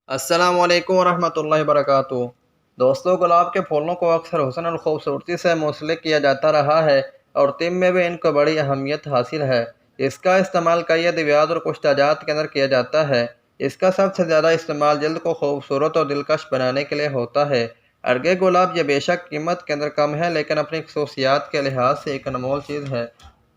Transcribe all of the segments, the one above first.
अस्सलाम वालेकुम वरहमतुल्लाहि वबरकातुहू। दोस्तों, गुलाब के फूलों को अक्सर हुस्न और खूबसूरती से मुंसलिक किया जाता रहा है और तिब में भी इनको बड़ी अहमियत हासिल है। इसका इस्तेमाल कई अद्वियात और कुश्ताजात के अंदर किया जाता है। इसका सबसे ज़्यादा इस्तेमाल जल्द को खूबसूरत और दिलकश बनाने के लिए होता है। अर्गे गुलाब ये बेशक कीमत के अंदर कम है, लेकिन अपनी खसूसियात के लिहाज से एक अनमोल चीज़ है।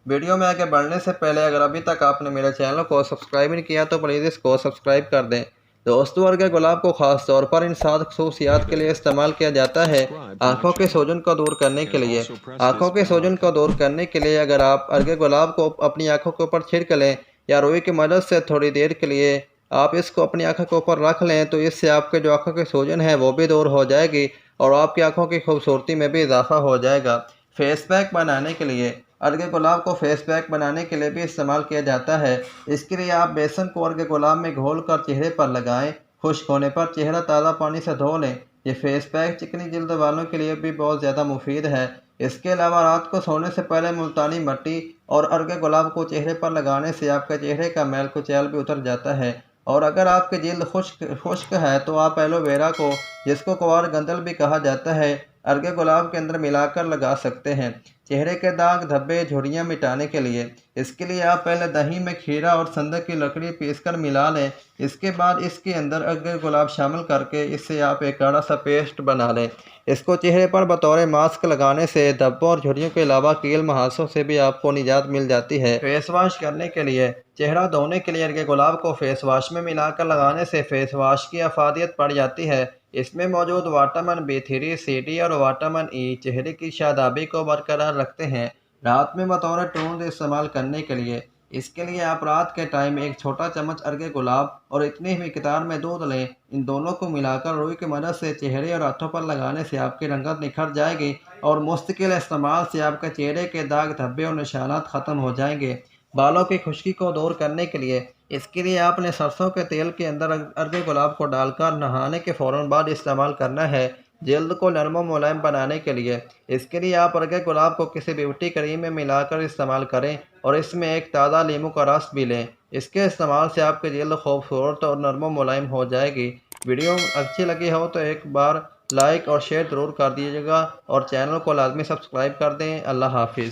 वीडियो में आगे बढ़ने से पहले अगर अभी तक आपने मेरे चैनल को सब्सक्राइब नहीं किया तो प्लीज़ इसको सब्सक्राइब कर दें। दोस्तों, अर्गे गुलाब को ख़ास तौर पर इन 7 खसूसियात के लिए इस्तेमाल किया जाता है। आँखों के सूजन को दूर करने के लिए। आँखों के सूजन को दूर करने के लिए अगर आप अर्गे गुलाब को अपनी आँखों के ऊपर छिड़क लें या रुई की मदद से थोड़ी देर के लिए आप इसको अपनी आँखों के ऊपर रख लें, तो इससे आपके जो आँखों की सूजन है वो भी दूर हो जाएगी और आपकी आँखों की खूबसूरती में भी इजाफा हो जाएगा। फेस पैक बनाने के लिए। अर्गे गुलाब को फेस पैक बनाने के लिए भी इस्तेमाल किया जाता है। इसके लिए आप बेसन को अर्गे गुलाब में घोल कर चेहरे पर लगाएं। खुश्क होने पर चेहरा ताज़ा पानी से धो लें। ये फेस पैक चिकनी जल्द वालों के लिए भी बहुत ज़्यादा मुफीद है। इसके अलावा रात को सोने से पहले मुल्तानी मिट्टी और अर्गे गुलाब को चेहरे पर लगाने से आपके चेहरे का मैल कुचैल भी उतर जाता है। और अगर आपकी जल्द खुश्क खुश्क है तो आप एलोवेरा को, जिसको कुंवार गंदल भी कहा जाता है, अर्गे गुलाब के अंदर मिलाकर लगा सकते हैं चेहरे के दाग, धब्बे, झुर्रियाँ मिटाने के लिए। इसके लिए आप पहले दही में खीरा और संदक की लकड़ी पीसकर मिला लें। इसके बाद इसके अंदर अर्गे गुलाब शामिल करके इससे आप एक गाढ़ा सा पेस्ट बना लें। इसको चेहरे पर बतौर मास्क लगाने से धब्बों और झुर्रियों के अलावा कील मुहासों से भी आपको निजात मिल जाती है। फेस वॉश करने के लिए। चेहरा धोने के लिए अर्गे गुलाब को फेस वॉश में मिलाकर लगाने से फेस वॉश की अफादियत बढ़ जाती है। इसमें मौजूद विटामिन B3, C, D और विटामिन E चेहरे की शादाबी को बरकरार रखते हैं। रात में बतौर टूंड इस्तेमाल करने के लिए। इसके लिए आप रात के टाइम एक छोटा चम्मच अर्गे गुलाब और इतनी ही मिकदार में दूध लें। इन दोनों को मिलाकर रुई की मदद से चेहरे और हाथों पर लगाने से आपकी रंगत निखर जाएगी और मुस्तकिल इस्तेमाल से आपके चेहरे के दाग, धब्बे और निशानात ख़त्म हो जाएंगे। बालों की खुश्की को दूर करने के लिए। इसके लिए आपने सरसों के तेल के अंदर अर्गे गुलाब को डालकर नहाने के फ़ौरन बाद इस्तेमाल करना है, जल्द को नरम व मुलायम बनाने के लिए। इसके लिए आप अर्गे गुलाब को किसी ब्यूटी क्रीम में मिलाकर इस्तेमाल करें और इसमें एक ताज़ा नींबू का रस भी लें। इसके इस्तेमाल से आपकी जल्द खूबसूरत और नरम व मुलायम हो जाएगी। वीडियो अच्छी लगी हो तो एक बार लाइक और शेयर ज़रूर कर दीजिएगा और चैनल को लाजमी सब्सक्राइब कर दें। अल्लाह हाफिज़।